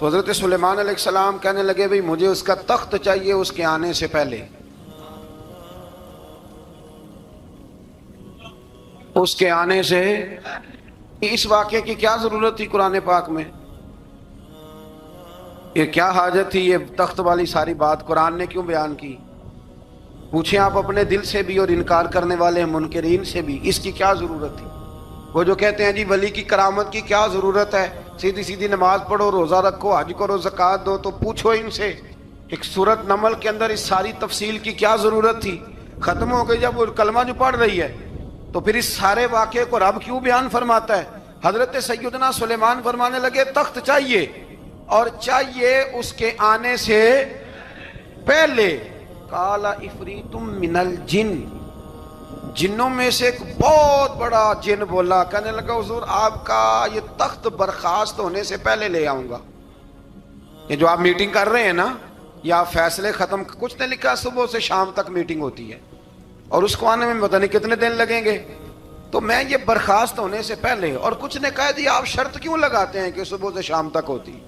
تو حضرت سلیمان علیہ السلام کہنے لگے بھئی مجھے اس کا تخت چاہیے اس کے آنے سے پہلے، اس کے آنے سے۔ اس واقعے کی کیا ضرورت تھی قرآن پاک میں؟ یہ کیا حاجت تھی یہ تخت والی ساری بات قرآن نے کیوں بیان کی؟ پوچھیں آپ اپنے دل سے بھی اور انکار کرنے والے منکرین سے بھی، اس کی کیا ضرورت تھی؟ وہ جو کہتے ہیں جی ولی کی کرامت کی کیا ضرورت ہے، سیدھی سیدھی نماز پڑھو، روزہ رکھو، حج کرو، زکوٰۃ دو، تو پوچھو ان سے ایک سورت نمل کے اندر اس ساری تفصیل کی کیا ضرورت تھی؟ ختم ہو گئی جب وہ کلمہ جو پڑھ رہی ہے، تو پھر اس سارے واقعے کو رب کیوں بیان فرماتا ہے؟ حضرت سیدنا سلیمان فرمانے لگے تخت چاہیے، اور چاہیے اس کے آنے سے پہلے۔ قال عفریت من الجن، جنوں میں سے ایک بہت بڑا جن بولا، کہنے لگا حضور آپ کا یہ تخت برخاست ہونے سے پہلے لے آؤں گا۔ یہ جو آپ میٹنگ کر رہے ہیں نا، یہ آپ فیصلے ختم، کچھ نے لکھا صبح سے شام تک میٹنگ ہوتی ہے اور اس کو آنے میں پتہ نہیں کتنے دن لگیں گے، تو میں یہ برخاست ہونے سے پہلے، اور کچھ نے کہا دی آپ شرط کیوں لگاتے ہیں کہ صبح سے شام تک ہوتی؟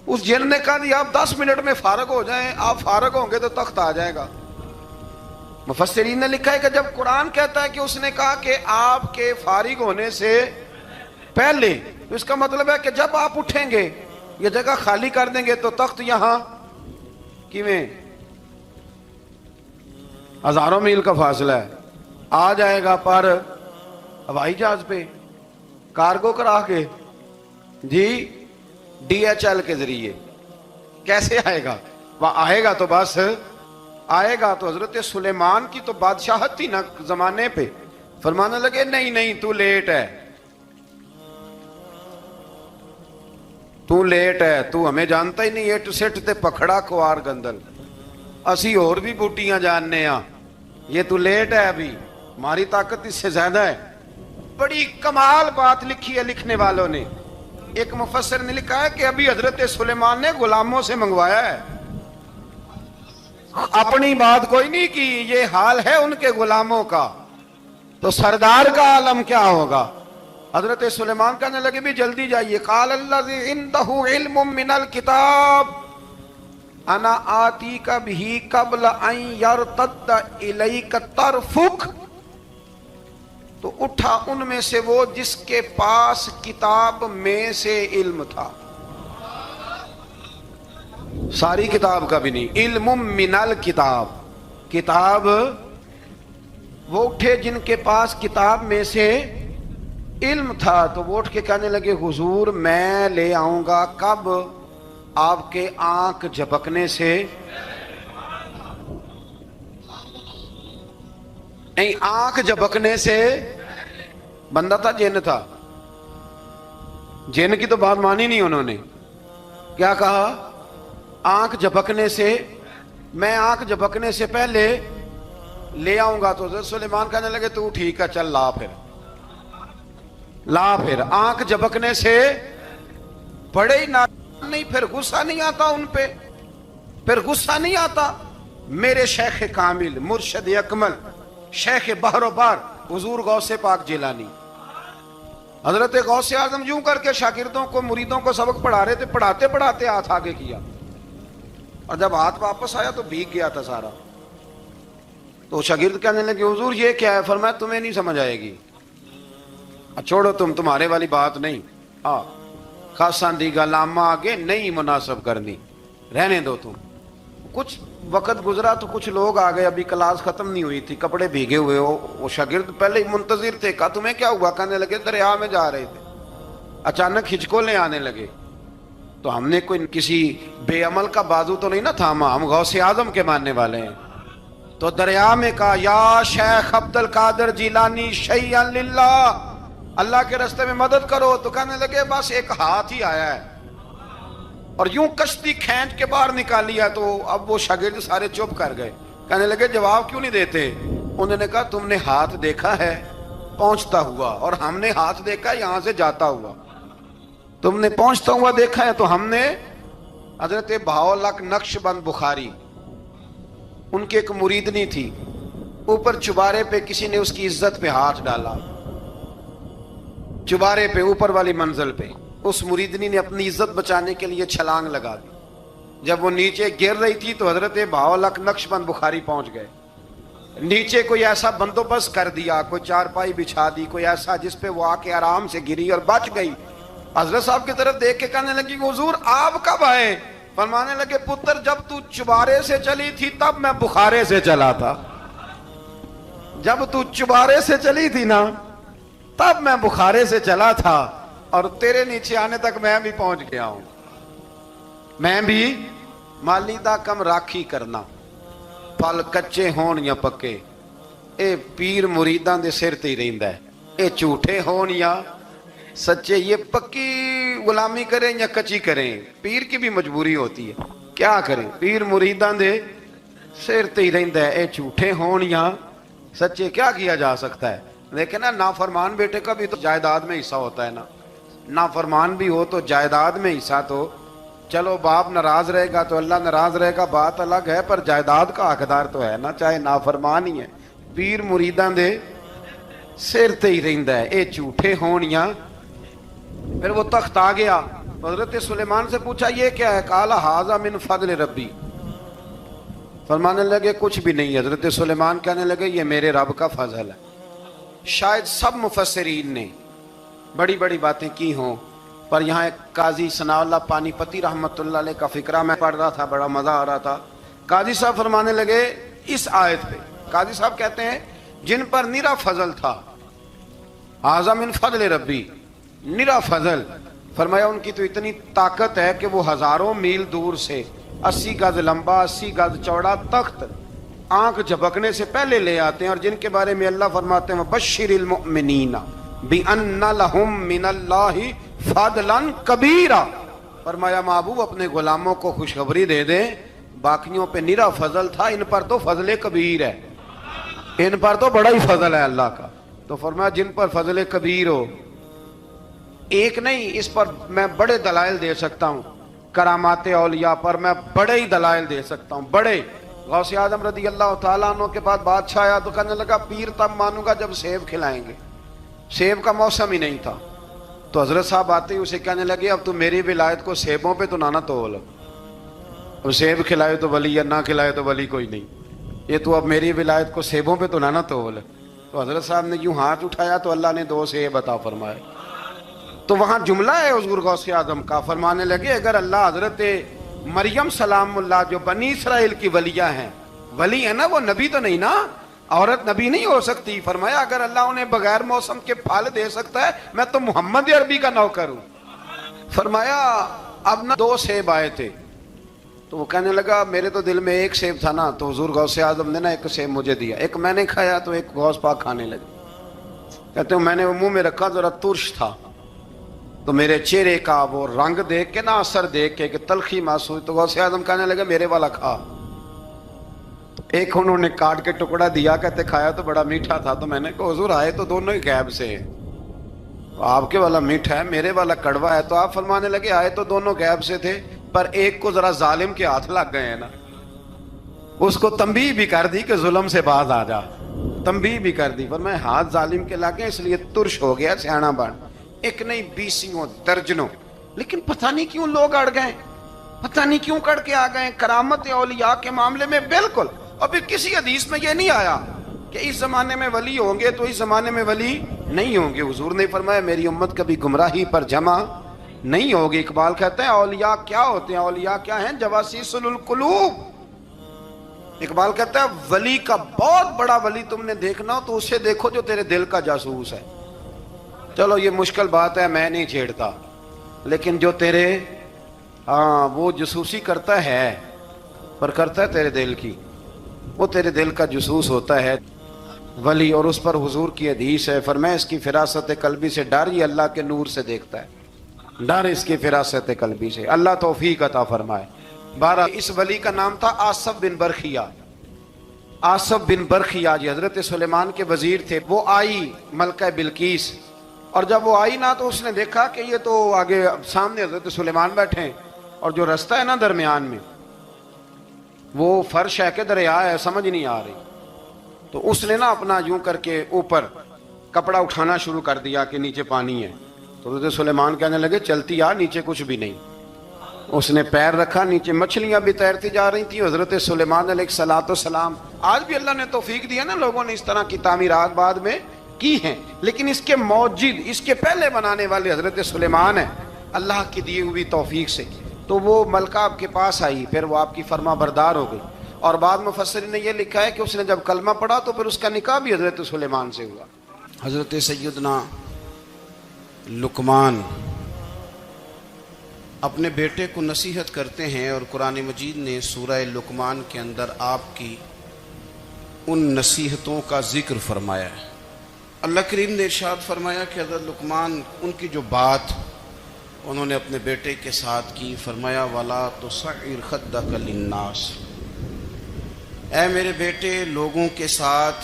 اس جن نے کہا دی آپ 10 منٹ میں فارغ ہو جائیں، آپ فارغ ہوں گے تو تخت آ جائے گا۔ مفسرین نے لکھا ہے کہ جب قرآن کہتا ہے کہ اس نے کہا کہ آپ کے فارغ ہونے سے پہلے، تو اس کا مطلب ہے کہ جب آپ اٹھیں گے، یہ جگہ خالی کر دیں گے تو تخت یہاں کیویں ہزاروں میل کا فاصلہ ہے، آ جائے گا، پر ہوائی جہاز پہ کارگو کرا کے، جی DHL کے ذریعے کیسے آئے گا؟ وہ آئے گا تو بس آئے گا۔ تو حضرت سلیمان کی تو بادشاہت تھی نا زمانے پہ، فرمانے لگے نہیں نہیں تو لیٹ ہے، تو لیٹ ہے، تو ہمیں جانتا ہی نہیں، ایٹ سیٹ تے پکھڑا کوار گندل، اسی اور بھی بوٹیاں جاننے ہاں، یہ تو لیٹ ہے، ابھی ہماری طاقت اس سے زیادہ ہے۔ بڑی کمال بات لکھی ہے لکھنے والوں نے۔ ایک مفسر نے لکھا ہے کہ ابھی حضرت سلیمان نے غلاموں سے منگوایا ہے، اپنی بات کوئی نہیں کی، یہ حال ہے ان کے غلاموں کا، تو سردار کا عالم کیا ہوگا؟ حضرت سلیمان کہنے لگے بھی جلدی جائیے۔ قال الذی عنده علم من الکتاب انا آتیک بہ قبل ان یرتد الیک طرفک، تو اٹھا ان میں سے وہ جس کے پاس کتاب میں سے علم تھا، ساری کتاب کا بھی نہیں، علم من الکتاب، کتاب، وہ اٹھے جن کے پاس کتاب میں سے علم تھا، تو وہ اٹھ کے کہنے لگے حضور میں لے آؤں گا، کب؟ آپ کے آنکھ جھپکنے سے، نہیں آنکھ جھپکنے سے، بندہ تھا جن تھا، جن کی تو بات مانی نہیں انہوں نے، کیا کہا؟ آنکھ جھپکنے سے، میں آنکھ جھپکنے سے پہلے لے آؤں گا۔ تو حضرت سلیمان کہنے لگے تو ٹھیک ہے چل لا، پھر لا، پھر آنکھ جھپکنے سے بڑے ہی نہیں، پھر غصہ نہیں آتا ان پہ، پھر غصہ نہیں آتا۔ میرے شیخ کامل، مرشد اکمل، شیخ بحر و بار، حضور غوث پاک جیلانی، حضرت غوث اعظم یوں کر کے شاگردوں کو، مریدوں کو سبق پڑھا رہے تھے، پڑھاتے پڑھاتے ہاتھ آگے کیا، اور جب ہاتھ واپس آیا تو بھیگ گیا تھا سارا۔ تو شاگرد کہنے لگے حضور یہ کیا ہے؟ فرمایا تمہیں نہیں سمجھ آئے گی، چھوڑو تمہارے والی بات نہیں، خاصاں دی گل آما آگے نہیں مناسب کرنی، رہنے دو تم۔ کچھ وقت گزرا تو کچھ لوگ آ گئے، ابھی کلاس ختم نہیں ہوئی تھی، کپڑے بھیگے ہوئے ہو، وہ شاگرد پہلے ہی منتظر تھے، کہا تمہیں کیا ہوا؟ کہنے لگے دریا میں جا رہے تھے، اچانک ہچکولیں آنے لگے، تو ہم نے کوئی کسی بے عمل کا بازو تو نہیں نہ تھاما، ہم غوث اعظم کے ماننے والے ہیں، تو دریا میں کہا یا شیخ عبد القادر جیلانی شیئا للہ، اللہ کے راستے میں مدد کرو۔ تو کہنے لگے بس ایک ہاتھ ہی آیا ہے، اور یوں کشتی کھینچ کے باہر نکالی ہے۔ تو اب وہ شاگرد سارے چپ کر گئے، کہنے لگے جواب کیوں نہیں دیتے؟ انہوں نے کہا تم نے ہاتھ دیکھا ہے پہنچتا ہوا، اور ہم نے ہاتھ دیکھا ہے یہاں سے جاتا ہوا، تم نے پہنچتا ہوا دیکھا ہے۔ تو ہم نے حضرت بہاؤالحق نقش بند بخاری، ان کی ایک مریدنی تھی، اوپر چبارے پہ کسی نے اس کی عزت پہ ہاتھ ڈالا، چبارے پہ اوپر والی منزل پہ، اس مریدنی نے اپنی عزت بچانے کے لیے چھلانگ لگا دی. جب وہ نیچے گر رہی تھی تو حضرت بہاولک نقشبند بخاری پہنچ گئے. نیچے کوئی ایسا بندوبست کر دیا, کوئی چارپائی بچھا دی, کوئی ایسا جس پہ وہ آ کے آرام سے گری اور بچ گئی. حضرت صاحب کی طرف دیکھ کے کہنے لگی حضور آپ کب آئے؟ فرمانے لگے پتر جب تو چبارے سے چلی تھی تب میں بخارے سے چلا تھا. جب تو چبارے سے چلی تھی نا تب میں بخارے سے چلا تھا, اور تیرے نیچے آنے تک میں بھی پہنچ گیا ہوں. میں بھی مالیدہ کم راکھی کرنا, پھل کچے ہون یا پکے, اے پیر مریداں دے سر تے ہی رہندا ہے. اے جھوٹے ہون یا سچے, یہ پکی غلامی کریں یا کچی کریں, پیر کی بھی مجبوری ہوتی ہے. کیا کریں, پیر مریداں دے سر تے ہی رہندا ہے. اے جھوٹے ہون یا سچے, کیا کیا جا سکتا ہے. لیکن نا نافرمان بیٹے کا بھی تو جائیداد میں حصہ ہوتا ہے نا. نافرمان بھی ہو تو جائیداد میں حصہ, تو چلو باپ ناراض رہے گا تو اللہ ناراض رہے گا, بات الگ ہے, پر جائیداد کا حقدار تو ہے نا, چاہے نافرمان ہی ہے. پیر مریداں دے سر تے ہی رہندا ہے. اے جھوٹے ہون یا. پھر وہ تخت آ گیا, حضرت سلیمان سے پوچھا یہ کیا ہے؟ قال ھذا من فضل ربی. فرمانے لگے کچھ بھی نہیں. حضرت سلیمان کہنے لگے یہ میرے رب کا فضل ہے. شاید سب مفسرین نے بڑی بڑی باتیں کی ہوں, پر یہاں ایک قاضی ثناء اللہ پانی پتی رحمت اللہ علیہ کا فقرہ میں پڑھ رہا تھا, بڑا مزہ آ رہا تھا. قاضی صاحب فرمانے لگے اس آیت پہ, قاضی صاحب کہتے ہیں جن پر نرا فضل تھا, ھذا من فضل ربی, نرا فضل, فرمایا ان کی تو اتنی طاقت ہے کہ وہ ہزاروں میل دور سے 80 گز لمبا 80 گز چوڑا تخت آنکھ جھپکنے سے پہلے لے آتے ہیں. اور جن کے بارے میں اللہ فرماتے ہیں بشر المؤمنین بِأَنَّ لَهُم مِّنَ اللَّهِ فَضْلًا كَبِيرًا. فرمایا محبوب اپنے غلاموں کو خوشخبری دے دیں, باقیوں پہ نرا فضل تھا, ان پر تو فضل کبیر ہے, ان پر تو بڑا ہی فضل ہے اللہ کا. تو فرمایا جن پر فضل کبیر ہو, ایک نہیں, اس پر میں بڑے دلائل دے سکتا ہوں. کرامات اولیاء پر میں بڑے ہی دلائل دے سکتا ہوں, بڑے. غوث اعظم رضی اللہ تعالیٰ عنہ کے بعد بادشاہ آیا تو کہنے لگا پیر تب مانوں گا جب سیب کھلائیں گے. سیب کا موسم ہی نہیں تھا. تو حضرت صاحب آتے ہی اسے کہنے لگے اب تو میری ولایت کو سیبوں پہ تو نہ تول, اب سیب کھلائے تو ولی یا نہ کھلائے تو ولی کوئی نہیں, یہ تو اب میری ولایت کو سیبوں پہ تو نہ تول. تو حضرت صاحب نے یوں ہاتھ اٹھایا تو اللہ نے 2 سیب عطا فرمائے. تو وہاں جملہ ہے حضور غوث اعظم کا, فرمانے لگے اگر اللہ حضرت مریم سلام اللہ جو بنی اسرائیل کی ولیہ ہیں, ولی ہے نا, وہ نبی تو نہیں نا, عورت نبی نہیں ہو سکتی. فرمایا اگر اللہ انہیں بغیر موسم کے پھل دے سکتا ہے, میں تو محمد عربی کا نوکر ہوں. فرمایا اب نہ 2 سیب آئے تھے, تو وہ کہنے لگا میرے تو دل میں 1 سیب تھا نا, تو حضور غوث اعظم نے نا 1 سیب مجھے دیا, 1 میں نے کھایا تو 1 غوث پاک کھانے لگے. کہتے ہیں میں نے وہ منہ میں رکھا, ذرا ترش تھا, تو میرے چہرے کا وہ رنگ دیکھ کے نا, اثر دیکھ کے کہ تلخی محسوس, تو غوث اعظم کہنے لگے میرے والا کھا. ایک انہوں نے کاٹ کے ٹکڑا دیا, کہتے کھایا تو بڑا میٹھا تھا. تو میں نے کہا حضور آئے تو دونوں ہی غیب سے ہیں, آپ کے والا میٹھا ہے میرے والا کڑوا ہے. تو آپ فرمانے لگے آئے تو دونوں غیب سے تھے, پر ایک کو ذرا ظالم کے ہاتھ لگ گئے ہیں نا, اس کو تنبیہ بھی کر دی کہ ظلم سے باز آ جا, تنبیہ بھی کر دی. پر میں ہاتھ ظالم کے لگے اس لیے ترش ہو گیا, سیانا بن. 1 نہیں 20 درجنوں, لیکن پتہ نہیں کیوں لوگ اڑ گئے, پتہ نہیں کیوں کڑ کے آ گئے. کرامت اولیاء کے معاملے میں بالکل, اور پھر کسی حدیث میں یہ نہیں آیا کہ اس زمانے میں ولی ہوں گے تو اس زمانے میں ولی نہیں ہوں گے. حضور نے فرمایا میری امت کبھی گمراہی پر جمع نہیں ہوگی. اقبال کہتے ہیں اولیاء کیا ہوتے ہیں, اولیاء کیا ہیں, جواسیس القلوب. اقبال کہتا ہے ولی کا بہت بڑا ولی تم نے دیکھنا ہو تو اسے دیکھو جو تیرے دل کا جاسوس ہے. چلو یہ مشکل بات ہے, میں نہیں چھیڑتا, لیکن جو تیرے وہ جاسوسی کرتا ہے, پر کرتا ہے تیرے دل کی, وہ تیرے دل کا جاسوس ہوتا ہے ولی. اور اس پر حضور کی حدیث ہے, فرمایا اس کی فراست قلبی سے ڈر, یہ اللہ کے نور سے دیکھتا ہے, ڈر اس کی فراست قلبی سے. اللہ توفیق عطا فرمائے. 12 اس ولی کا نام تھا آصف بن برخیہ. آصف بن برخیہ جی حضرت سلیمان کے وزیر تھے. وہ آئی ملکہ بلقیس, اور جب وہ آئی نا تو اس نے دیکھا کہ یہ تو آگے سامنے حضرت سلیمان بیٹھے ہیں, اور جو رستہ ہے نا درمیان میں وہ فرش ہے کہ دریا ہے, سمجھ نہیں آ رہی. تو اس نے نا اپنا یوں کر کے اوپر کپڑا اٹھانا شروع کر دیا کہ نیچے پانی ہے. تو تو حضرت سلیمان کہنے لگے چلتی آ، نیچے کچھ بھی نہیں. اس نے پیر رکھا، نیچے مچھلیاں بھی تیرتی جا رہی تھیں. حضرت سلیمان علیہ الصلوۃ والسلام، آج بھی اللہ نے توفیق دی ہے نا، لوگوں نے اس طرح کی تعمیرات بعد میں کی ہیں، لیکن اس کے موجد، اس کے پہلے بنانے والے حضرت سلیمان ہیں اللہ کی دی ہوئی توفیق سے. تو وہ ملکہ آپ کے پاس آئی، پھر وہ آپ کی فرما بردار ہو گئی. اور بعد مفسرین نے یہ لکھا ہے کہ اس نے جب کلمہ پڑھا تو پھر اس کا نکاح بھی حضرت سلیمان سے ہوا. حضرت سیدنا لقمان اپنے بیٹے کو نصیحت کرتے ہیں، اور قرآن مجید نے سورہ لقمان کے اندر آپ کی ان نصیحتوں کا ذکر فرمایا ہے. اللہ کریم نے ارشاد فرمایا کہ حضرت لقمان، ان کی جو بات انہوں نے اپنے بیٹے کے ساتھ کی، فرمایا وَلَا تُصَعِّرْ خَدَّكَ لِلنَّاسِ، اے میرے بیٹے لوگوں کے ساتھ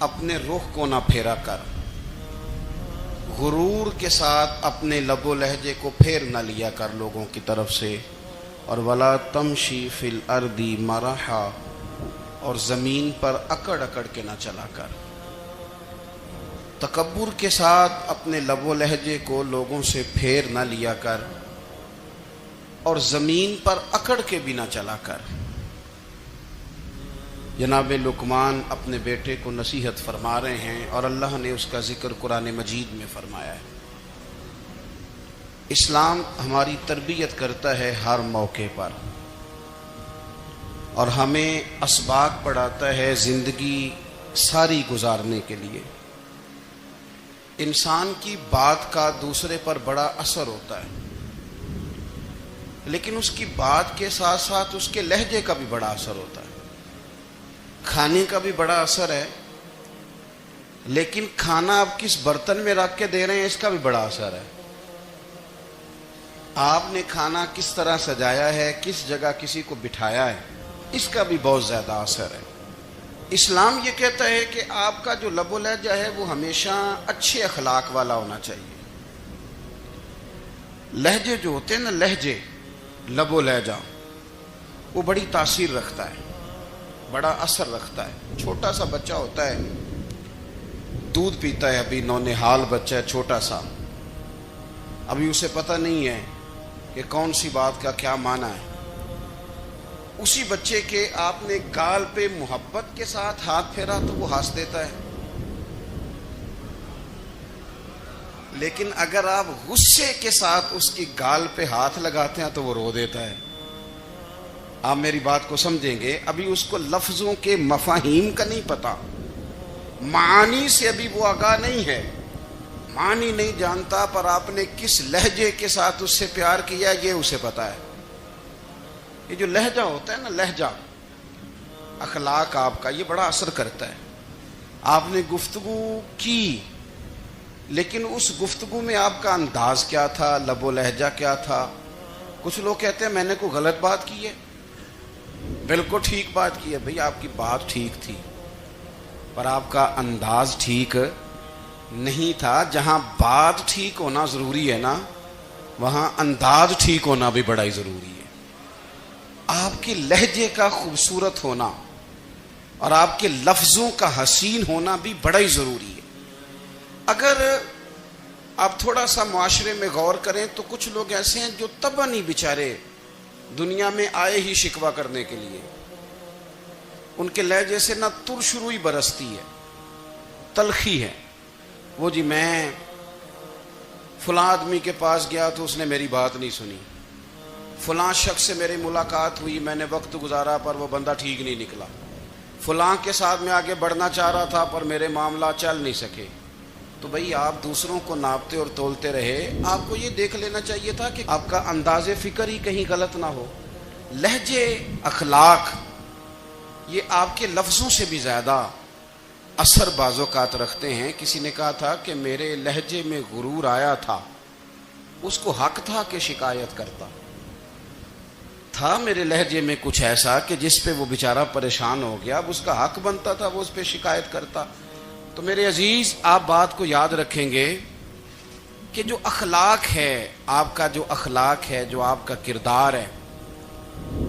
اپنے رخ کو نہ پھیرا کر، غرور کے ساتھ اپنے لب و لہجے کو پھیر نہ لیا کر لوگوں کی طرف سے. اور وَلَا تَمْشِي فِي الْأَرْضِ مَرَحًا، اور زمین پر اکڑ اکڑ کے نہ چلا کر. تکبر کے ساتھ اپنے لب و لہجے کو لوگوں سے پھیر نہ لیا کر، اور زمین پر اکڑ کے بھی نہ چلا کر. جناب لقمان اپنے بیٹے کو نصیحت فرما رہے ہیں، اور اللہ نے اس کا ذکر قرآن مجید میں فرمایا ہے. اسلام ہماری تربیت کرتا ہے ہر موقع پر، اور ہمیں اسباق پڑھاتا ہے زندگی ساری گزارنے کے لیے. انسان کی بات کا دوسرے پر بڑا اثر ہوتا ہے، لیکن اس کی بات کے ساتھ ساتھ اس کے لہجے کا بھی بڑا اثر ہوتا ہے. کھانے کا بھی بڑا اثر ہے، لیکن کھانا آپ کس برتن میں رکھ کے دے رہے ہیں اس کا بھی بڑا اثر ہے. آپ نے کھانا کس طرح سجایا ہے، کس جگہ کسی کو بٹھایا ہے، اس کا بھی بہت زیادہ اثر ہے. اسلام یہ کہتا ہے کہ آپ کا جو لب و لہجہ ہے وہ ہمیشہ اچھے اخلاق والا ہونا چاہیے. لہجے جو ہوتے ہیں نا، لہجے، لب و لہجہ، وہ بڑی تاثیر رکھتا ہے، بڑا اثر رکھتا ہے. چھوٹا سا بچہ ہوتا ہے، دودھ پیتا ہے، ابھی نونہال بچہ ہے چھوٹا سا، ابھی اسے پتہ نہیں ہے کہ کون سی بات کا کیا معنی ہے. اسی بچے کے آپ نے گال پہ محبت کے ساتھ ہاتھ پھیرا تو وہ ہنس دیتا ہے، لیکن اگر آپ غصے کے ساتھ اس کی گال پہ ہاتھ لگاتے ہیں تو وہ رو دیتا ہے. آپ میری بات کو سمجھیں گے، ابھی اس کو لفظوں کے مفاہیم کا نہیں پتا، معانی سے ابھی وہ آگاہ نہیں ہے، معنی نہیں جانتا، پر آپ نے کس لہجے کے ساتھ اس سے پیار کیا یہ اسے پتا ہے. یہ جو لہجہ ہوتا ہے نا، لہجہ، اخلاق آپ کا، یہ بڑا اثر کرتا ہے. آپ نے گفتگو کی، لیکن اس گفتگو میں آپ کا انداز کیا تھا، لب و لہجہ کیا تھا. کچھ لوگ کہتے ہیں میں نے کوئی غلط بات کی ہے، بالکل ٹھیک بات کی ہے. بھئی آپ کی بات ٹھیک تھی، پر آپ کا انداز ٹھیک نہیں تھا. جہاں بات ٹھیک ہونا ضروری ہے نا، وہاں انداز ٹھیک ہونا بھی بڑا ہی ضروری ہے. آپ کے لہجے کا خوبصورت ہونا اور آپ کے لفظوں کا حسین ہونا بھی بڑا ہی ضروری ہے. اگر آپ تھوڑا سا معاشرے میں غور کریں تو کچھ لوگ ایسے ہیں جو طبعاً ہی بیچارے دنیا میں آئے ہی شکوہ کرنے کے لیے. ان کے لہجے سے نہ ترش روئی برستی ہے، تلخی ہے. وہ جی میں فلاں آدمی کے پاس گیا تو اس نے میری بات نہیں سنی، فلاں شخص سے میری ملاقات ہوئی، میں نے وقت گزارا پر وہ بندہ ٹھیک نہیں نکلا، فلاں کے ساتھ میں آگے بڑھنا چاہ رہا تھا پر میرے معاملہ چل نہیں سکے. تو بھئی آپ دوسروں کو ناپتے اور تولتے رہے، آپ کو یہ دیکھ لینا چاہیے تھا کہ آپ کا انداز فکر ہی کہیں غلط نہ ہو. لہجے، اخلاق، یہ آپ کے لفظوں سے بھی زیادہ اثر بعض اوقات رکھتے ہیں. کسی نے کہا تھا کہ میرے لہجے میں غرور آیا تھا، اس کو حق تھا کہ شکایت کرتا تھا. میرے لہجے میں کچھ ایسا کہ جس پہ وہ بیچارہ پریشان ہو گیا، اب اس کا حق بنتا تھا وہ اس پہ شکایت کرتا. تو میرے عزیز، آپ بات کو یاد رکھیں گے کہ جو اخلاق ہے، آپ کا جو اخلاق ہے، جو آپ کا کردار ہے،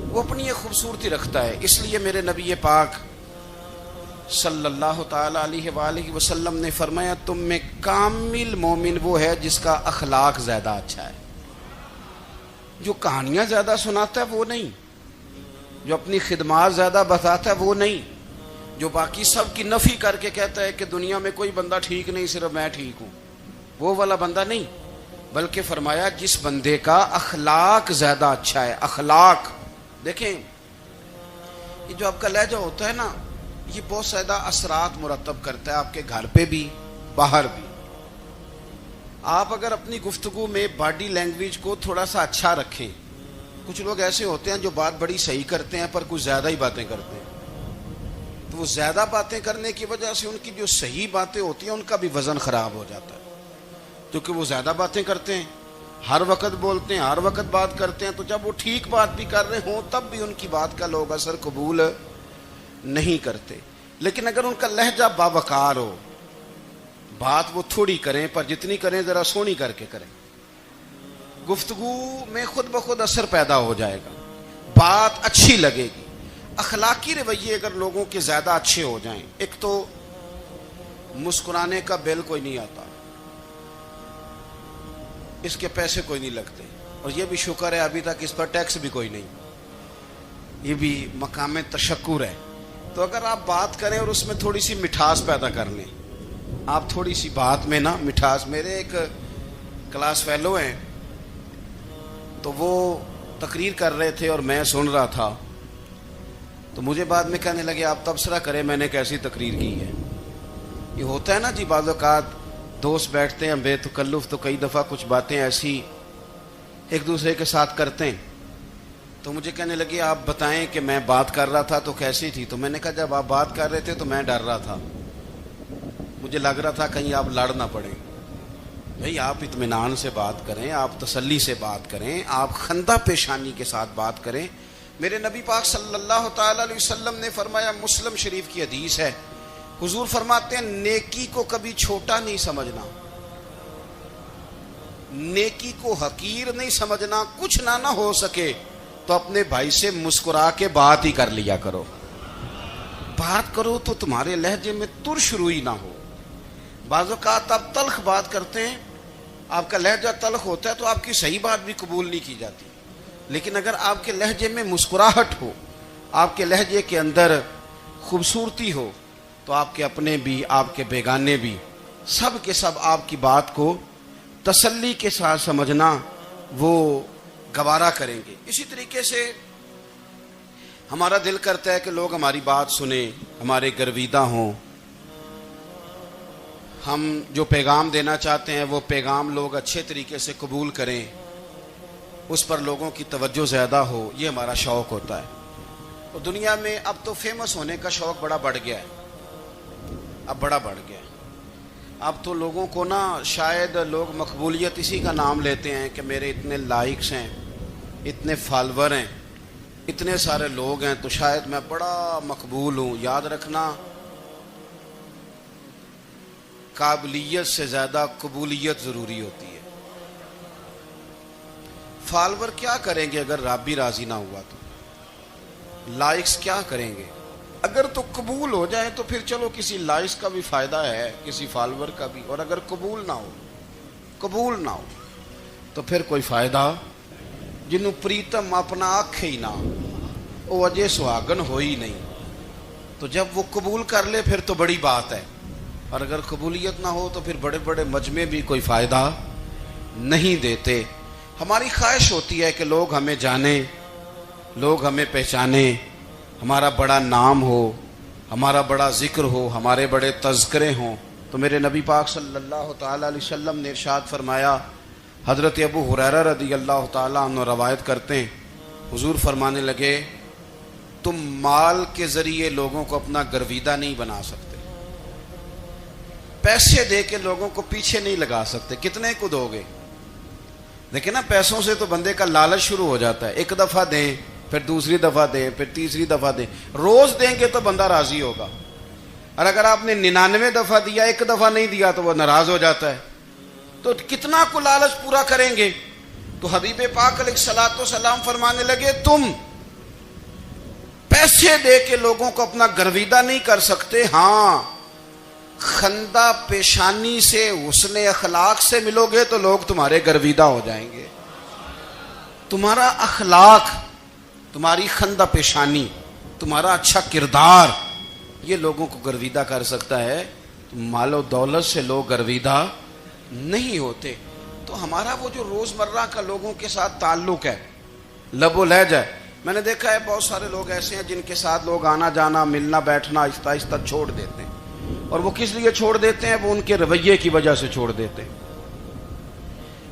وہ اپنی ایک خوبصورتی رکھتا ہے. اس لیے میرے نبی پاک صلی اللہ تعالی علیہ وآلہ وسلم نے فرمایا تم میں کامل مومن وہ ہے جس کا اخلاق زیادہ اچھا ہے. جو کہانیاں زیادہ سناتا ہے وہ نہیں، جو اپنی خدمات زیادہ بتاتا ہے وہ نہیں، جو باقی سب کی نفی کر کے کہتا ہے کہ دنیا میں کوئی بندہ ٹھیک نہیں صرف میں ٹھیک ہوں، وہ والا بندہ نہیں. بلکہ فرمایا جس بندے کا اخلاق زیادہ اچھا ہے. اخلاق دیکھیں، یہ جو آپ کا لہجہ ہوتا ہے نا، یہ بہت زیادہ اثرات مرتب کرتا ہے آپ کے گھر پہ بھی باہر بھی. آپ اگر اپنی گفتگو میں باڈی لینگویج کو تھوڑا سا اچھا رکھیں. کچھ لوگ ایسے ہوتے ہیں جو بات بڑی صحیح کرتے ہیں پر کچھ زیادہ ہی باتیں کرتے ہیں، تو وہ زیادہ باتیں کرنے کی وجہ سے ان کی جو صحیح باتیں ہوتی ہیں ان کا بھی وزن خراب ہو جاتا ہے، کیونکہ وہ زیادہ باتیں کرتے ہیں، ہر وقت بولتے ہیں، ہر وقت بات کرتے ہیں. تو جب وہ ٹھیک بات بھی کر رہے ہوں تب بھی ان کی بات کا لوگ اثر قبول نہیں کرتے. لیکن اگر ان کا لہجہ باوقار ہو، بات وہ تھوڑی کریں پر جتنی کریں ذرا سونی کر کے کریں، گفتگو میں خود بخود اثر پیدا ہو جائے گا، بات اچھی لگے گی. اخلاقی رویے اگر لوگوں کے زیادہ اچھے ہو جائیں، ایک تو مسکرانے کا بل کوئی نہیں آتا، اس کے پیسے کوئی نہیں لگتے، اور یہ بھی شکر ہے ابھی تک اس پر ٹیکس بھی کوئی نہیں، یہ بھی مقام تشکر ہے. تو اگر آپ بات کریں اور اس میں تھوڑی سی مٹھاس پیدا کر لیں، آپ تھوڑی سی بات میں نا مٹھاس. میرے ایک کلاس فیلو ہیں، تو وہ تقریر کر رہے تھے اور میں سن رہا تھا، تو مجھے بعد میں کہنے لگے آپ تبصرہ کریں میں نے کیسی تقریر کی ہے. یہ ہوتا ہے نا جی، بعض اوقات دوست بیٹھتے ہیں بے تکلف تو کئی دفعہ کچھ باتیں ایسی ایک دوسرے کے ساتھ کرتے ہیں. تو مجھے کہنے لگے آپ بتائیں کہ میں بات کر رہا تھا تو کیسی تھی. تو میں نے کہا جب آپ بات کر رہے تھے تو میں ڈر رہا تھا، مجھے لگ رہا تھا کہیں آپ لڑ نہ پڑیں. بھئی آپ اطمینان سے بات کریں، آپ تسلی سے بات کریں، آپ خندہ پیشانی کے ساتھ بات کریں. میرے نبی پاک صلی اللہ تعالی علیہ وسلم نے فرمایا، مسلم شریف کی حدیث ہے، حضور فرماتے ہیں نیکی کو کبھی چھوٹا نہیں سمجھنا، نیکی کو حقیر نہیں سمجھنا. کچھ نہ ہو سکے تو اپنے بھائی سے مسکرا کے بات ہی کر لیا کرو. بات کرو تو تمہارے لہجے میں ترش روئی نہ ہو. بعض اوقات آپ تلخ بات کرتے ہیں، آپ کا لہجہ تلخ ہوتا ہے تو آپ کی صحیح بات بھی قبول نہیں کی جاتی. لیکن اگر آپ کے لہجے میں مسکراہٹ ہو، آپ کے لہجے کے اندر خوبصورتی ہو، تو آپ کے اپنے بھی آپ کے بیگانے بھی سب کے سب آپ کی بات کو تسلی کے ساتھ سمجھنا وہ گوارا کریں گے. اسی طریقے سے ہمارا دل کرتا ہے کہ لوگ ہماری بات سنیں، ہمارے گرویدہ ہوں، ہم جو پیغام دینا چاہتے ہیں وہ پیغام لوگ اچھے طریقے سے قبول کریں، اس پر لوگوں کی توجہ زیادہ ہو. یہ ہمارا شوق ہوتا ہے. اور دنیا میں اب تو فیمس ہونے کا شوق بڑا بڑھ گیا ہے، اب بڑا بڑھ گیا ہے. اب تو لوگوں کو نا شاید لوگ مقبولیت اسی کا نام لیتے ہیں کہ میرے اتنے لائکس ہیں، اتنے فالور ہیں، اتنے سارے لوگ ہیں تو شاید میں بڑا مقبول ہوں. یاد رکھنا، قابلیت سے زیادہ قبولیت ضروری ہوتی ہے. فالور کیا کریں گے اگر رب بھی راضی نہ ہوا تو؟ لائکس کیا کریں گے؟ اگر تو قبول ہو جائے تو پھر چلو کسی لائکس کا بھی فائدہ ہے، کسی فالور کا بھی. اور اگر قبول نہ ہو تو پھر کوئی فائدہ. جنوں پریتم اپنا آنکھ ہی نہ، وہ اجے سہاگن ہو ہی نہیں. تو جب وہ قبول کر لے پھر تو بڑی بات ہے، اور اگر قبولیت نہ ہو تو پھر بڑے بڑے مجمع بھی کوئی فائدہ نہیں دیتے. ہماری خواہش ہوتی ہے کہ لوگ ہمیں جانیں، لوگ ہمیں پہچانیں، ہمارا بڑا نام ہو، ہمارا بڑا ذکر ہو، ہمارے بڑے تذکرے ہوں. تو میرے نبی پاک صلی اللہ تعالی علیہ وسلم نے ارشاد فرمایا، حضرت ابو ہریرہ رضی اللہ تعالیٰ عنہ روایت کرتے ہیں، حضور فرمانے لگے تم مال کے ذریعے لوگوں کو اپنا گرویدہ نہیں بنا سکتے، پیسے دے کے لوگوں کو پیچھے نہیں لگا سکتے. کتنے کو دو گے؟ دیکھیں نا، پیسوں سے تو بندے کا لالچ شروع ہو جاتا ہے. ایک دفعہ دیں، پھر دوسری دفعہ دیں، پھر تیسری دفعہ دیں. روز دیں گے تو بندہ راضی ہوگا، اور اگر آپ نے 99 دفعہ دیا، ایک دفعہ نہیں دیا تو وہ ناراض ہو جاتا ہے. تو کتنا کو لالچ پورا کریں گے؟ تو حبیب پاک علیہ الصلوۃ والسلام فرمانے لگے تم پیسے دے کے لوگوں کو اپنا گرویدہ نہیں کر سکتے. ہاں خندہ پیشانی سے حسن اخلاق سے ملو گے تو لوگ تمہارے گرویدہ ہو جائیں گے. تمہارا اخلاق، تمہاری خندہ پیشانی، تمہارا اچھا کردار یہ لوگوں کو گرویدہ کر سکتا ہے. مال و دولت سے لوگ گرویدہ نہیں ہوتے. تو ہمارا وہ جو روزمرہ کا لوگوں کے ساتھ تعلق ہے، لب و لہجہ ہے، میں نے دیکھا ہے بہت سارے لوگ ایسے ہیں جن کے ساتھ لوگ آنا جانا ملنا بیٹھنا آہستہ آہستہ چھوڑ دیتے ہیں. اور وہ کس لیے چھوڑ دیتے ہیں؟ وہ ان کے رویے کی وجہ سے چھوڑ دیتے ہیں،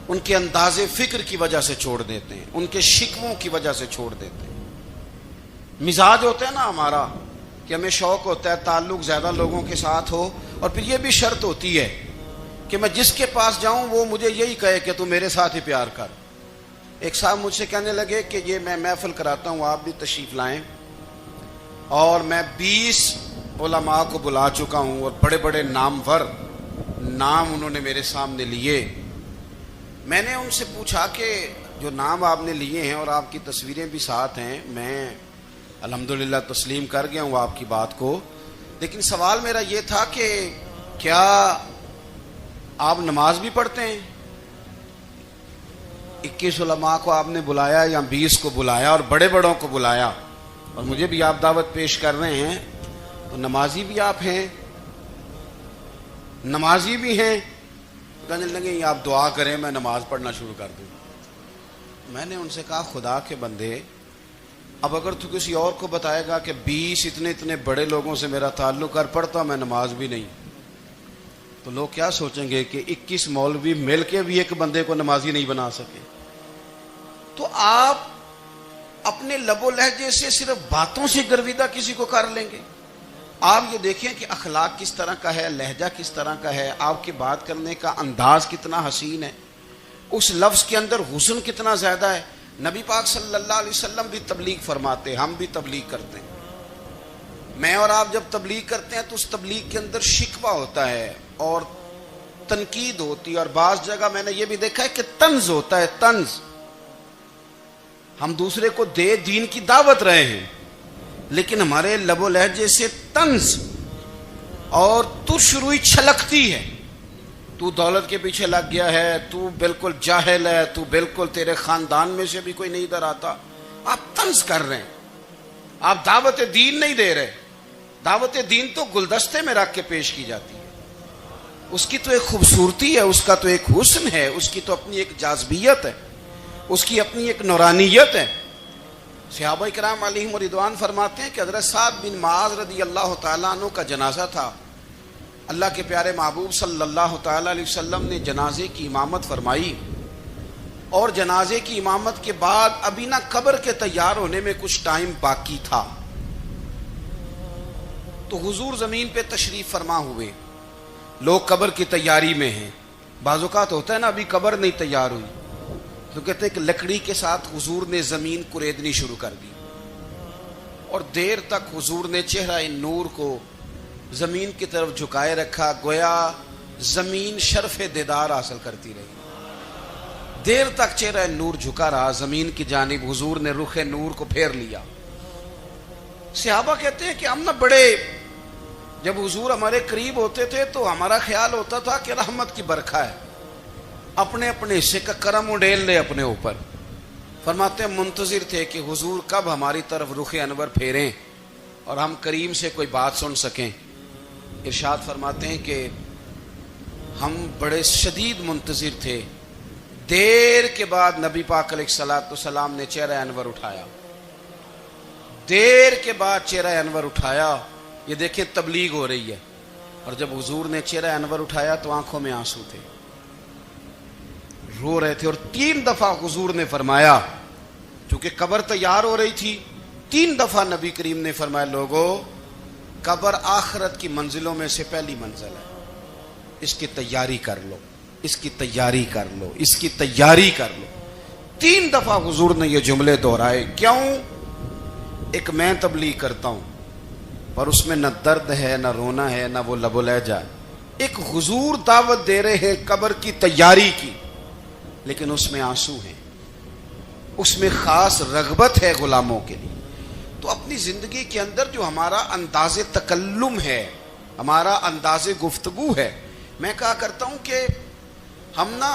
ان کے انداز فکر کی وجہ سے چھوڑ دیتے ہیں، ان کے شکووں کی وجہ سے چھوڑ دیتے ہیں. مزاج ہوتا ہے نا ہمارا کہ ہمیں شوق ہوتا ہے تعلق زیادہ لوگوں کے ساتھ ہو، اور پھر یہ بھی شرط ہوتی ہے کہ میں جس کے پاس جاؤں وہ مجھے یہی کہے کہ تو میرے ساتھ ہی پیار کر. ایک صاحب مجھ سے کہنے لگے کہ یہ میں محفل کراتا ہوں، آپ بھی تشریف لائیں، اور میں 20 علماء کو بلا چکا ہوں اور بڑے بڑے نامور نام انہوں نے میرے سامنے لیے. میں نے ان سے پوچھا کہ جو نام آپ نے لیے ہیں اور آپ کی تصویریں بھی ساتھ ہیں، میں الحمدللہ تسلیم کر گیا ہوں آپ کی بات کو، لیکن سوال میرا یہ تھا کہ کیا آپ نماز بھی پڑھتے ہیں؟ 21 علماء کو آپ نے بلایا یا 20 کو بلایا اور بڑے بڑوں کو بلایا، اور مجھے بھی آپ دعوت پیش کر رہے ہیں، تو نمازی بھی آپ ہیں، نمازی بھی ہیں. کہنے لگے آپ دعا کریں میں نماز پڑھنا شروع کر دوں. میں نے ان سے کہا خدا کے بندے، اب اگر تو کسی اور کو بتائے گا کہ 20 اتنے بڑے لوگوں سے میرا تعلق کر پڑتا میں نماز بھی نہیں، تو لوگ کیا سوچیں گے کہ 21 مولوی مل کے بھی ایک بندے کو نمازی نہیں بنا سکے. تو آپ اپنے لب و لہجے سے صرف باتوں سے گرویدہ کسی کو کر لیں گے؟ آپ یہ دیکھیں کہ اخلاق کس طرح کا ہے، لہجہ کس طرح کا ہے، آپ کے بات کرنے کا انداز کتنا حسین ہے، اس لفظ کے اندر حسن کتنا زیادہ ہے. نبی پاک صلی اللہ علیہ وسلم بھی تبلیغ فرماتے، ہم بھی تبلیغ کرتے ہیں. میں اور آپ جب تبلیغ کرتے ہیں تو اس تبلیغ کے اندر شکوہ ہوتا ہے اور تنقید ہوتی ہے، اور بعض جگہ میں نے یہ بھی دیکھا ہے کہ طنز ہوتا ہے. طنز، ہم دوسرے کو دین کی دعوت رہے ہیں لیکن ہمارے لب و لہجے سے طنز اور تش روئی چھلکتی ہے. تو دولت کے پیچھے لگ گیا ہے، تو بالکل جاہل ہے، تو بالکل تیرے خاندان میں سے بھی کوئی نہیں ادھر آتا. آپ طنز کر رہے ہیں، آپ دعوت دین نہیں دے رہے. دعوت دین تو گلدستے میں رکھ کے پیش کی جاتی ہے، اس کی تو ایک خوبصورتی ہے، اس کا تو ایک حسن ہے، اس کی تو اپنی ایک جاذبیت ہے، اس کی اپنی ایک نورانیت ہے. صحابہ کرام علیہم رضوان فرماتے ہیں کہ حضرت سعد بن معاذ رضی اللہ تعالیٰ عنہ کا جنازہ تھا. اللہ کے پیارے محبوب صلی اللہ تعالیٰ علیہ وسلم نے جنازے کی امامت فرمائی، اور جنازے کی امامت کے بعد ابھی نہ قبر کے تیار ہونے میں کچھ ٹائم باقی تھا، تو حضور زمین پہ تشریف فرما ہوئے. لوگ قبر کی تیاری میں ہیں. بعض اوقات ہوتا ہے نا ابھی قبر نہیں تیار ہوئی، تو کہتے ہیں کہ لکڑی کے ساتھ حضور نے زمین کریدنی شروع کر دی، اور دیر تک حضور نے چہرہ نور کو زمین کی طرف جھکائے رکھا، گویا زمین شرف دیدار حاصل کرتی رہی. دیر تک چہرہ نور جھکا رہا زمین کی جانب، حضور نے رخ نور کو پھیر لیا. صحابہ کہتے ہیں کہ ہم نہ بڑے، جب حضور ہمارے قریب ہوتے تھے تو ہمارا خیال ہوتا تھا کہ رحمت کی برکھا ہے، اپنے اپنے حصے کا کرم اڈیل لے اپنے اوپر. فرماتے ہیں منتظر تھے کہ حضور کب ہماری طرف رخ انور پھیریں اور ہم کریم سے کوئی بات سن سکیں. ارشاد فرماتے ہیں کہ ہم بڑے شدید منتظر تھے. دیر کے بعد نبی پاک علیہ الصلوۃ والسلام نے چہرہ انور اٹھایا، دیر کے بعد چہرہ انور اٹھایا. یہ دیکھیں تبلیغ ہو رہی ہے، اور جب حضور نے چہرہ انور اٹھایا تو آنکھوں میں آنسو تھے، رو رہے تھے. اور 3 دفعہ حضور نے فرمایا، چونکہ قبر تیار ہو رہی تھی، 3 دفعہ نبی کریم نے فرمایا لوگو قبر آخرت کی منزلوں میں سے پہلی منزل ہے، اس کی تیاری کر لو، اس کی تیاری کر لو، اس کی تیاری کر لو. 3 دفعہ حضور نے یہ جملے دہرائے. کیوں؟ ایک میں تبلیغ کرتا ہوں پر اس میں نہ درد ہے، نہ رونا ہے، نہ وہ لب و لہجہ ہے. ایک حضور دعوت دے رہے ہیں قبر کی تیاری کی، لیکن اس میں آنسو ہیں، اس میں خاص رغبت ہے غلاموں کے لیے. تو اپنی زندگی کے اندر جو ہمارا انداز تکلم ہے، ہمارا انداز گفتگو ہے، میں کہا کرتا ہوں کہ ہم نا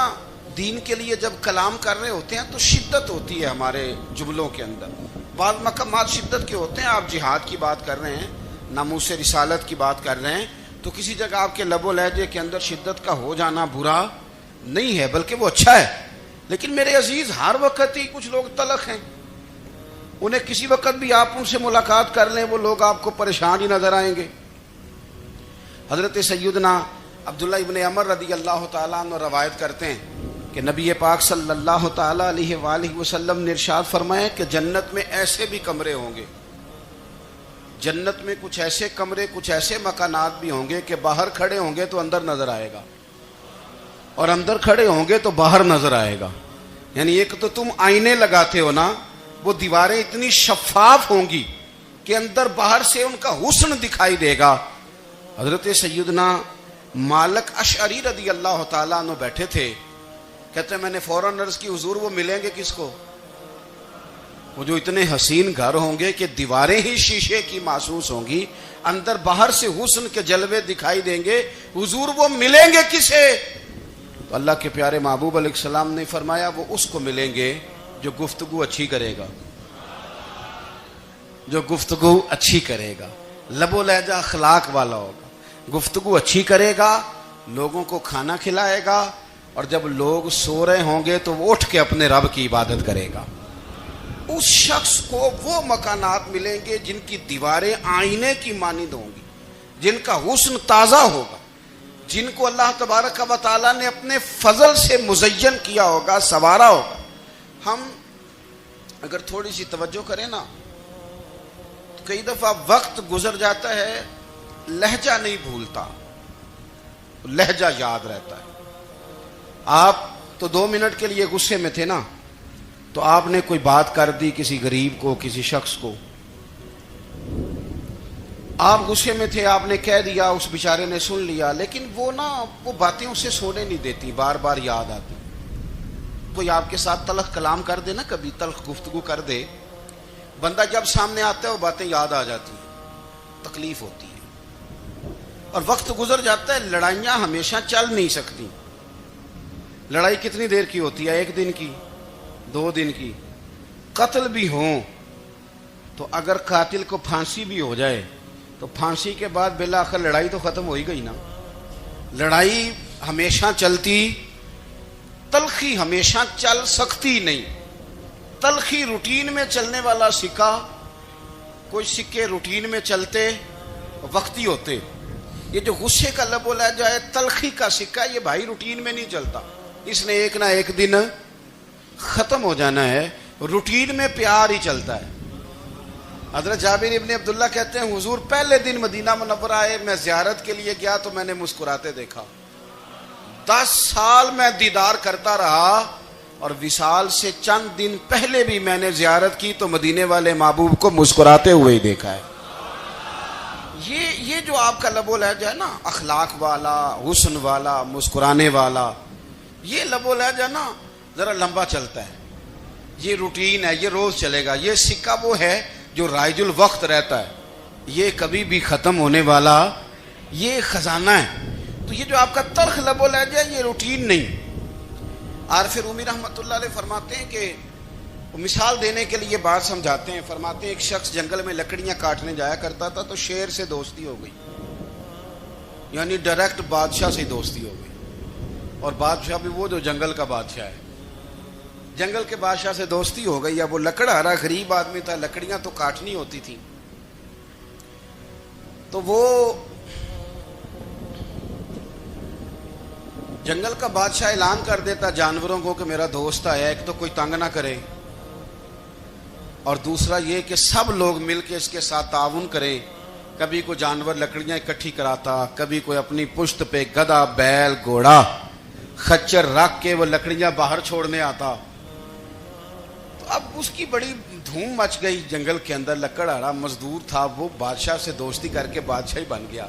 دین کے لیے جب کلام کر رہے ہوتے ہیں تو شدت ہوتی ہے ہمارے جملوں کے اندر، بعض مقامات شدت کے ہوتے ہیں. آپ جہاد کی بات کر رہے ہیں، ناموس رسالت کی بات کر رہے ہیں، تو کسی جگہ آپ کے لب و لہجے کے اندر شدت کا ہو جانا برا نہیں ہے، بلکہ وہ اچھا ہے. لیکن میرے عزیز، ہر وقت ہی کچھ لوگ تلخ ہیں، انہیں کسی وقت بھی آپ ان سے ملاقات کر لیں وہ لوگ آپ کو پریشان ہی نظر آئیں گے. حضرت سیدنا عبداللہ ابن عمر رضی اللہ تعالیٰ عنہ روایت کرتے ہیں کہ نبی پاک صلی اللہ تعالیٰ علیہ وآلہ وسلم نے ارشاد فرمایا کہ جنت میں ایسے بھی کمرے ہوں گے، جنت میں کچھ ایسے کمرے، کچھ ایسے مکانات بھی ہوں گے کہ باہر کھڑے ہوں گے تو اندر نظر آئے گا، اور اندر کھڑے ہوں گے تو باہر نظر آئے گا. یعنی ایک تو تم آئینے لگاتے ہو نا، وہ دیواریں اتنی شفاف ہوں گی کہ اندر باہر سے ان کا حسن دکھائی دے گا. حضرت سیدنا مالک اشعری رضی اللہ تعالیٰ عنہ بیٹھے تھے، کہتے ہیں میں نے فوراً عرض کی حضور وہ ملیں گے کس کو؟ وہ جو اتنے حسین گھر ہوں گے کہ دیواریں ہی شیشے کی محسوس ہوں گی، اندر باہر سے حسن کے جلوے دکھائی دیں گے، حضور وہ ملیں گے کسے؟ تو اللہ کے پیارے محبوب علیہ السلام نے فرمایا وہ اس کو ملیں گے جو گفتگو اچھی کرے گا، جو گفتگو اچھی کرے گا، لب و لہجہ اخلاق والا ہوگا، گفتگو اچھی کرے گا، لوگوں کو کھانا کھلائے گا، اور جب لوگ سو رہے ہوں گے تو وہ اٹھ کے اپنے رب کی عبادت کرے گا. اس شخص کو وہ مکانات ملیں گے جن کی دیواریں آئینے کی مانند ہوں گی، جن کا حسن تازہ ہوگا، جن کو اللہ تبارک و تعالیٰ نے اپنے فضل سے مزین کیا ہوگا، سنوارا ہوگا. ہم اگر تھوڑی سی توجہ کریں نا تو کئی دفعہ وقت گزر جاتا ہے، لہجہ نہیں بھولتا، لہجہ یاد رہتا ہے. آپ تو 2 منٹ کے لیے غصے میں تھے نا، تو آپ نے کوئی بات کر دی کسی غریب کو، کسی شخص کو، آپ غصے میں تھے، آپ نے کہہ دیا، اس بیچارے نے سن لیا، لیکن وہ باتیں اسے سونے نہیں دیتی، بار بار یاد آتی. کوئی آپ کے ساتھ تلخ کلام کر دے نا، کبھی تلخ گفتگو کر دے، بندہ جب سامنے آتا ہے وہ باتیں یاد آ جاتی ہیں، تکلیف ہوتی ہے. اور وقت گزر جاتا ہے، لڑائیاں ہمیشہ چل نہیں سکتی. لڑائی کتنی دیر کی ہوتی ہے؟ 1 دن کی، 2 دن کی. قتل بھی ہوں تو اگر قاتل کو پھانسی بھی ہو جائے تو پھانسی کے بعد بالآخر لڑائی تو ختم ہو ہی گئی نا. لڑائی ہمیشہ چلتی، تلخی ہمیشہ چل سکتی نہیں. تلخی روٹین میں چلنے والا سکہ، کوئی سکے روٹین میں چلتے وقتی ہوتے. یہ جو غصے کا لب و لہجہ ہے، تلخی کا سکہ، یہ بھائی روٹین میں نہیں چلتا، اس نے ایک نہ ایک دن ختم ہو جانا ہے. روٹین میں پیار ہی چلتا ہے. حضرت جابر ابن عبداللہ کہتے ہیں حضور پہلے دن مدینہ منورہ آئے، میں زیارت کے لیے گیا تو میں نے مسکراتے دیکھا. 10 سال میں دیدار کرتا رہا، اور وصال سے چند دن پہلے بھی میں نے زیارت کی تو مدینے والے محبوب کو مسکراتے ہوئے ہی دیکھا ہے. یہ جو آپ کا لب و لہجہ ہے نا، اخلاق والا، حسن والا، مسکرانے والا، یہ لب و لہجہ نا ذرا لمبا چلتا ہے. یہ روٹین ہے، یہ روز چلے گا. یہ سکہ وہ ہے جو رائج الوقت رہتا ہے، یہ کبھی بھی ختم ہونے والا یہ خزانہ ہے. تو یہ جو آپ کا تلخ لب و لہجہ ہے، یہ روٹین نہیں. عارف رومی رحمۃ اللہ علیہ فرماتے ہیں کہ مثال دینے کے لیے بات سمجھاتے ہیں. فرماتے ہیں ایک شخص جنگل میں لکڑیاں کاٹنے جایا کرتا تھا تو شیر سے دوستی ہو گئی، یعنی ڈائریکٹ بادشاہ سے دوستی ہو گئی. اور بادشاہ بھی وہ جو جنگل کا بادشاہ ہے، جنگل کے بادشاہ سے دوستی ہو گئی. اب وہ لکڑہارا غریب آدمی تھا، لکڑیاں تو کاٹنی ہوتی تھی. تو وہ جنگل کا بادشاہ اعلان کر دیتا جانوروں کو کہ میرا دوست آیا، ایک تو کوئی تنگ نہ کرے، اور دوسرا یہ کہ سب لوگ مل کے اس کے ساتھ تعاون کریں. کبھی کوئی جانور لکڑیاں اکٹھی کراتا، کبھی کوئی اپنی پشت پہ گدھا، بیل، گھوڑا، خچر رکھ کے وہ لکڑیاں باہر چھوڑنے آتا. تو اب اس کی بڑی دھوم مچ گئی جنگل کے اندر. لکڑہارا مزدور تھا، وہ بادشاہ سے دوستی کر کے بادشاہ ہی بن گیا.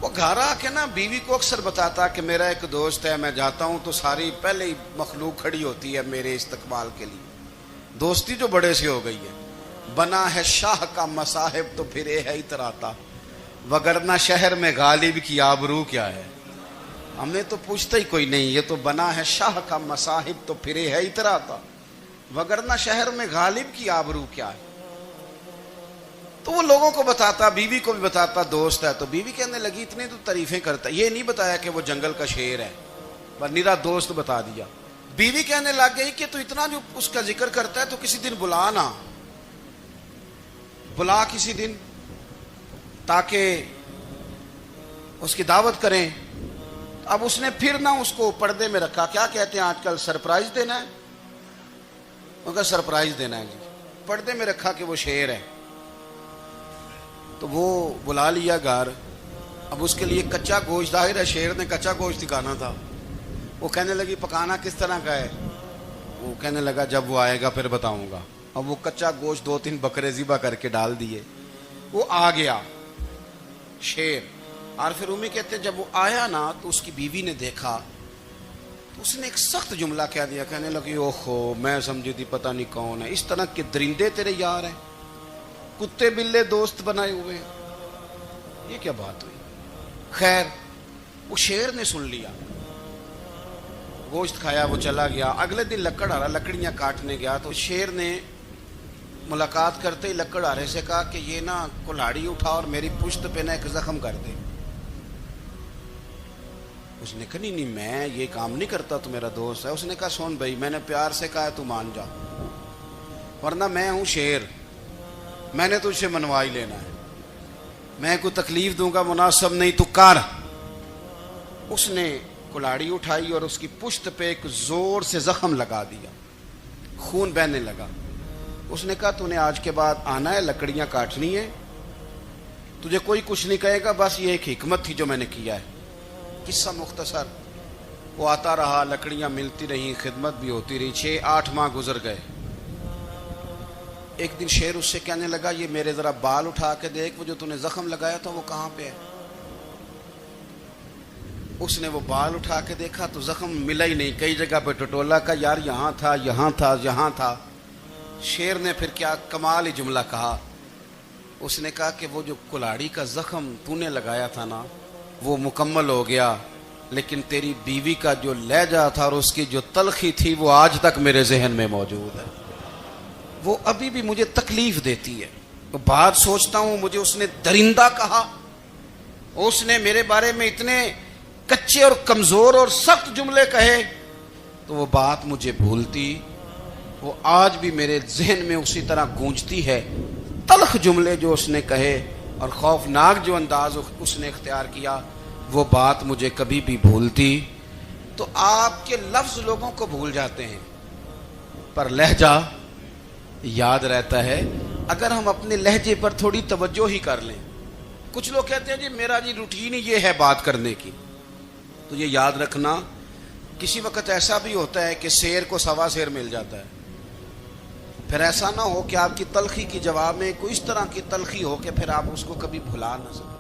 وہ گھر آ کے نا بیوی کو اکثر بتاتا کہ میرا ایک دوست ہے، میں جاتا ہوں تو ساری پہلے ہی مخلوق کھڑی ہوتی ہے میرے استقبال کے لیے. دوستی جو بڑے سے ہو گئی ہے. بنا ہے شاہ کا مصاحب تو پھرے ہے اتراتا، وگرنہ شہر میں غالب کی آبرو کیا ہے۔ ہم نے تو پوچھتا ہی کوئی نہیں، یہ تو بنا ہے شاہ کا مصاحب تو پھرے ہے اتراتا، وگرنہ شہر میں غالب کی آبرو کیا ہے۔ تو وہ لوگوں کو بتاتا، بیوی کو بھی بتاتا، دوست ہے، تو بیوی کہنے لگی اتنے تو تعریفیں کرتا، یہ نہیں بتایا کہ وہ جنگل کا شیر ہے، پر نیرا دوست بتا دیا۔ بیوی کہنے لگ گئی کہ تو اتنا جو اس کا ذکر کرتا ہے تو کسی دن بلا نا، بلا کسی دن تاکہ اس کی دعوت کریں۔ اب اس نے پھر نہ اس کو پردے میں رکھا، کیا کہتے ہیں آج کل، سرپرائز دینا ہے، ان کا سرپرائز دینا ہے جی، پردے میں رکھا کہ وہ شیر ہے۔ تو وہ بلا لیا گھر، اب اس کے لیے کچا گوشت، ظاہر ہے شیر نے کچا گوشت دکھانا تھا۔ وہ کہنے لگی پکانا کس طرح کا ہے؟ وہ کہنے لگا جب وہ آئے گا پھر بتاؤں گا۔ اب وہ کچا گوشت 2-3 بکرے ذبح کر کے ڈال دیے، وہ آ گیا شیر۔ اور پھر امی کہتے جب وہ آیا نا تو اس کی بیوی نے دیکھا تو اس نے ایک سخت جملہ کہہ دیا، کہنے لگی اوہو میں سمجھی تھی پتہ نہیں کون ہے، اس طرح کے درندے تیرے یار ہیں، کتے بلے دوست بنائے ہوئے ہیں، یہ کیا بات ہوئی؟ خیر وہ شیر نے سن لیا، گوشت کھایا، وہ چلا گیا۔ اگلے دن لکڑ ہارا لکڑیاں کاٹنے گیا تو شیر نے ملاقات کرتے ہی لکڑ ہارے سے کہا کہ یہ نا کلاڑی اٹھا اور میری پشت پہ نا ایک زخم کر دے۔ اس نے کہا نہیں میں یہ کام نہیں کرتا، تو میرا دوست ہے۔ اس نے کہا سن بھائی میں نے پیار سے کہا ہے تو مان جا، ورنہ میں ہوں شیر، میں نے تجھ سے منوا ہی لینا ہے، میں کوئی تکلیف دوں گا مناسب نہیں، تو کر۔ اس نے کلاڑی اٹھائی اور اس کی پشت پہ ایک زور سے زخم لگا دیا، خون بہنے لگا۔ اس نے کہا تو نے آج کے بعد آنا ہے، لکڑیاں کاٹنی ہے، تجھے کوئی کچھ نہیں کہے گا، بس یہ ایک حکمت تھی جو میں نے کیا ہے۔ قصہ مختصر، وہ آتا رہا، لکڑیاں ملتی رہیں، خدمت بھی ہوتی رہی، 6-8 ماہ گزر گئے۔ ایک دن شیر اس سے کہنے لگا یہ میرے ذرا بال اٹھا کے دیکھ، وہ جو تو نے زخم لگایا تھا وہ کہاں پہ ہے؟ اس نے وہ بال اٹھا کے دیکھا تو زخم ملا ہی نہیں، کئی جگہ پہ ٹٹولا کا، یار یہاں تھا یہاں تھا یہاں تھا۔ شیر نے پھر کیا کمال ہی جملہ کہا، اس نے کہا کہ وہ جو کلاڑی کا زخم تو نے لگایا تھا نا وہ مکمل ہو گیا، لیکن تیری بیوی کا جو لہجہ تھا اور اس کی جو تلخی تھی وہ آج تک میرے ذہن میں موجود ہے، وہ ابھی بھی مجھے تکلیف دیتی ہے۔ وہ بات سوچتا ہوں مجھے اس نے درندہ کہا، اس نے میرے بارے میں اتنے کچے اور کمزور اور سخت جملے کہے، تو وہ بات مجھے بھولتی، وہ آج بھی میرے ذہن میں اسی طرح گونجتی ہے۔ تلخ جملے جو اس نے کہے اور خوفناک جو انداز اس نے اختیار کیا، وہ بات مجھے کبھی بھی بھولتی۔ تو آپ کے لفظ لوگوں کو بھول جاتے ہیں پر لہجہ یاد رہتا ہے، اگر ہم اپنے لہجے پر تھوڑی توجہ ہی کر لیں۔ کچھ لوگ کہتے ہیں جی میرا جی روٹین ہی یہ ہے بات کرنے کی، تو یہ یاد رکھنا کسی وقت ایسا بھی ہوتا ہے کہ شیر کو سوا شیر مل جاتا ہے، پھر ایسا نہ ہو کہ آپ کی تلخی کی جواب میں کوئی اس طرح کی تلخی ہو کہ پھر آپ اس کو کبھی بھلا نہ سکیں۔